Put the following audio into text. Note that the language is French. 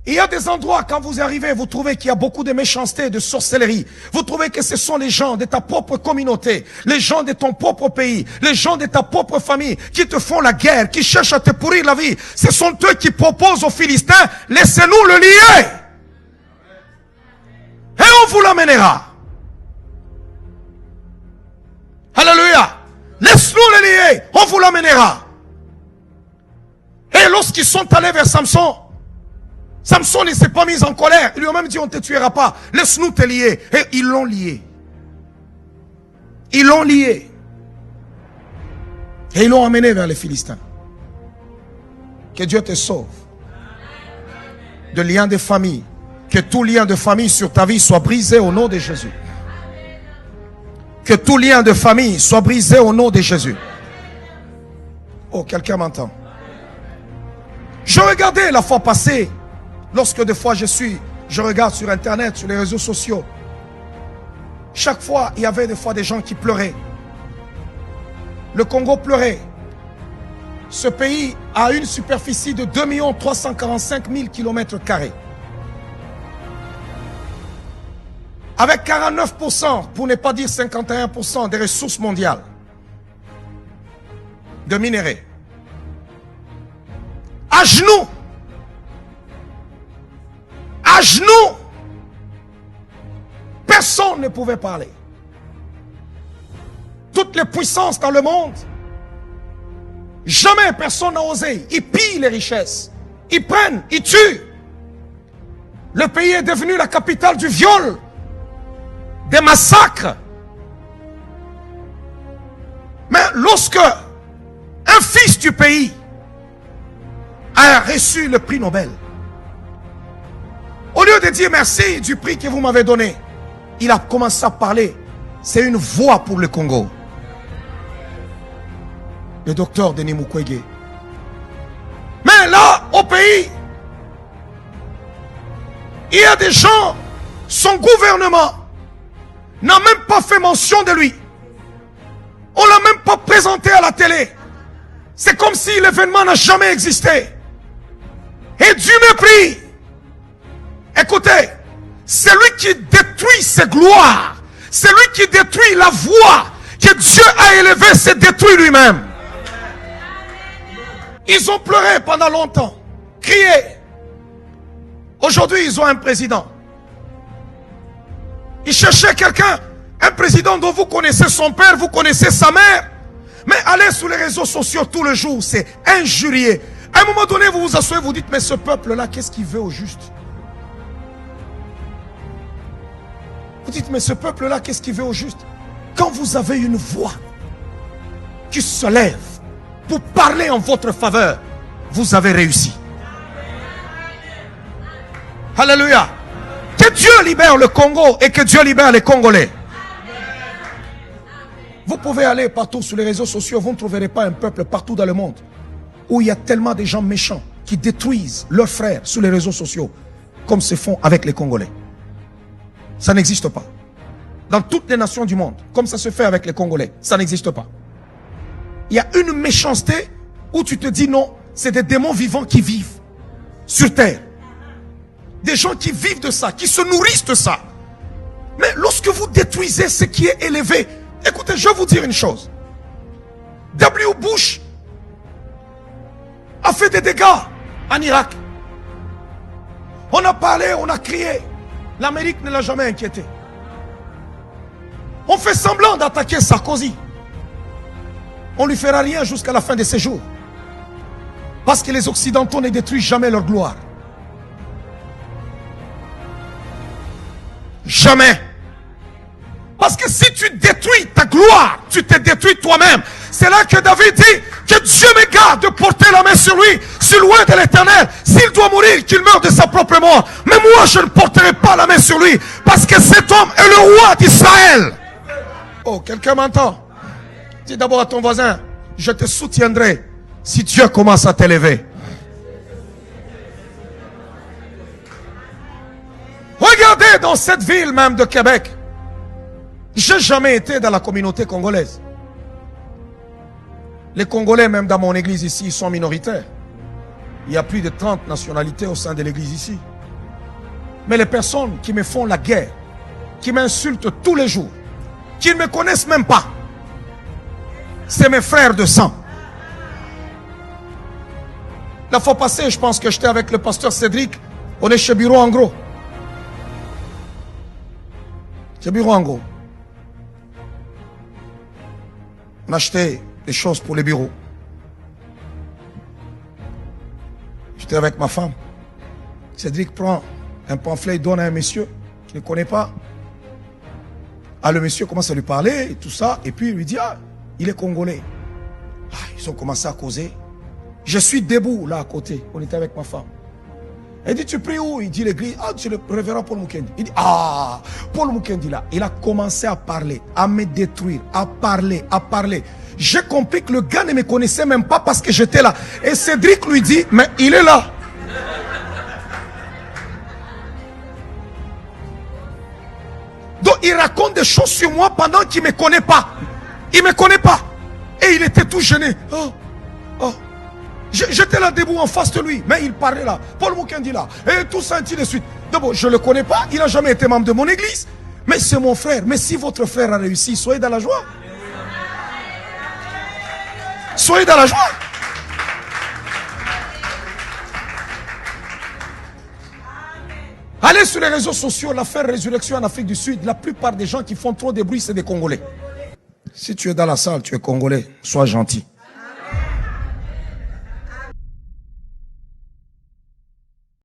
Il y a des endroits, quand vous arrivez, vous trouvez qu'il y a beaucoup de méchanceté, de sorcellerie. Vous trouvez que ce sont les gens de ta propre communauté, les gens de ton propre pays, les gens de ta propre famille qui te font la guerre, qui cherchent à te pourrir la vie. Ce sont eux qui proposent aux Philistins, laissez-nous le lier. Et on vous l'amènera. Alléluia. Laisse-nous le lier, on vous l'amènera. Et lorsqu'ils sont allés vers Samson, Samson ne s'est pas mis en colère. Ils lui ont même dit, on ne te tuera pas. Laisse-nous te lier. Et ils l'ont lié. Ils l'ont lié. Et ils l'ont amené vers les Philistins. Que Dieu te sauve. De liens de famille. Que tout lien de famille sur ta vie soit brisé au nom de Jésus. Que tout lien de famille soit brisé au nom de Jésus. Oh, quelqu'un m'entend. Je regardais la fois passée, lorsque des fois je regarde sur internet, sur les réseaux sociaux. Chaque fois, il y avait des fois des gens qui pleuraient. Le Congo pleurait. Ce pays a une superficie de 2 345 000 km². Avec 49%, pour ne pas dire 51% des ressources mondiales de minerais. À genoux. À genoux. Personne ne pouvait parler. Toutes les puissances dans le monde, jamais personne n'a osé. Ils pillent les richesses. Ils prennent, ils tuent. Le pays est devenu la capitale du viol, des massacres. Mais lorsque un fils du pays a reçu le prix Nobel, au lieu de dire merci du prix que vous m'avez donné, il a commencé à parler. C'est une voix pour le Congo. Le docteur Denis Mukwege. Mais là, au pays, il y a des gens, son gouvernement n'a même pas fait mention de lui. On l'a même pas présenté à la télé. C'est comme si l'événement n'a jamais existé. Et du mépris. Écoutez, celui qui détruit ses gloires, celui qui détruit la voix que Dieu a élevée, se détruit lui-même. Ils ont pleuré pendant longtemps, crié. Aujourd'hui, ils ont un président. Ils cherchaient quelqu'un, un président dont vous connaissez son père, vous connaissez sa mère. Mais allez sur les réseaux sociaux tout le jour, c'est injurié. À un moment donné, vous vous asseyez, vous dites, mais ce peuple-là, qu'est-ce qu'il veut au juste? Vous dites, mais ce peuple-là, qu'est-ce qu'il veut au juste? Quand vous avez une voix qui se lève pour parler en votre faveur, vous avez réussi. Alléluia. Que Dieu libère le Congo et que Dieu libère les Congolais. Vous pouvez aller partout sur les réseaux sociaux, vous ne trouverez pas un peuple partout dans le monde où il y a tellement de gens méchants qui détruisent leurs frères sur les réseaux sociaux comme se font avec les Congolais. Ça n'existe pas. Dans toutes les nations du monde, comme ça se fait avec les Congolais, ça n'existe pas. Il y a une méchanceté où tu te dis non, c'est des démons vivants qui vivent sur terre. Des gens qui vivent de ça, qui se nourrissent de ça. Mais lorsque vous détruisez ce qui est élevé, écoutez, je vais vous dire une chose. W. Bush a fait des dégâts en Irak. On a parlé, on a crié. L'Amérique ne l'a jamais inquiété. On fait semblant d'attaquer Sarkozy. On ne lui fera rien jusqu'à la fin de ses jours. Parce que les Occidentaux ne détruisent jamais leur gloire. Jamais. Parce que si tu détruis ta gloire, tu te détruis toi-même. C'est là que David dit que Dieu me garde de porter la main sur lui, sur loin de l'Éternel. S'il doit mourir, qu'il meure de sa propre mort. Mais moi, je ne porterai pas la main sur lui. Parce que cet homme est le roi d'Israël. Oh, quelqu'un m'entend? Dis d'abord à ton voisin, je te soutiendrai si Dieu commence à t'élever. Regardez dans cette ville même de Québec. J'ai jamais été dans la communauté congolaise. Les Congolais, même dans mon église ici, ils sont minoritaires. Il y a plus de 30 nationalités au sein de l'église ici. Mais les personnes qui me font la guerre, qui m'insultent tous les jours, qui ne me connaissent même pas, c'est mes frères de sang. La fois passée, je pense que j'étais avec le pasteur Cédric. On est chez Bureau en gros. Chez Bureau en gros. On a acheté des choses pour les bureaux. J'étais avec ma femme. Cédric prend un pamphlet, il donne à un monsieur qui ne connaît pas. Ah, le monsieur commence à lui parler et tout ça. Et puis il lui dit, ah, il est congolais. Ah, ils ont commencé à causer. Je suis debout là à côté. On était avec ma femme. Elle dit, tu pries où? Il dit l'église. Ah, c'est le révérend Paul Mukendi. Il dit, ah, Paul Mukendi là. Il a commencé à parler, à me détruire, à parler, à parler. J'ai compris que le gars ne me connaissait même pas parce que j'étais là. Et Cédric lui dit, mais il est là. Donc il raconte des choses sur moi pendant qu'il ne me connaît pas. Il ne me connaît pas. Et il était tout gêné. Oh, oh. J'étais là debout en face de lui, mais il parlait là. Paul Mukendi là, et tout ça, ainsi de suite. D'abord, je ne le connais pas, il n'a jamais été membre de mon église. Mais c'est mon frère. Mais si votre frère a réussi, soyez dans la joie. Soyez dans la joie. Allez sur les réseaux sociaux, l'affaire Résurrection en Afrique du Sud. La plupart des gens qui font trop de bruit, c'est des Congolais. Si tu es dans la salle, tu es Congolais, sois gentil.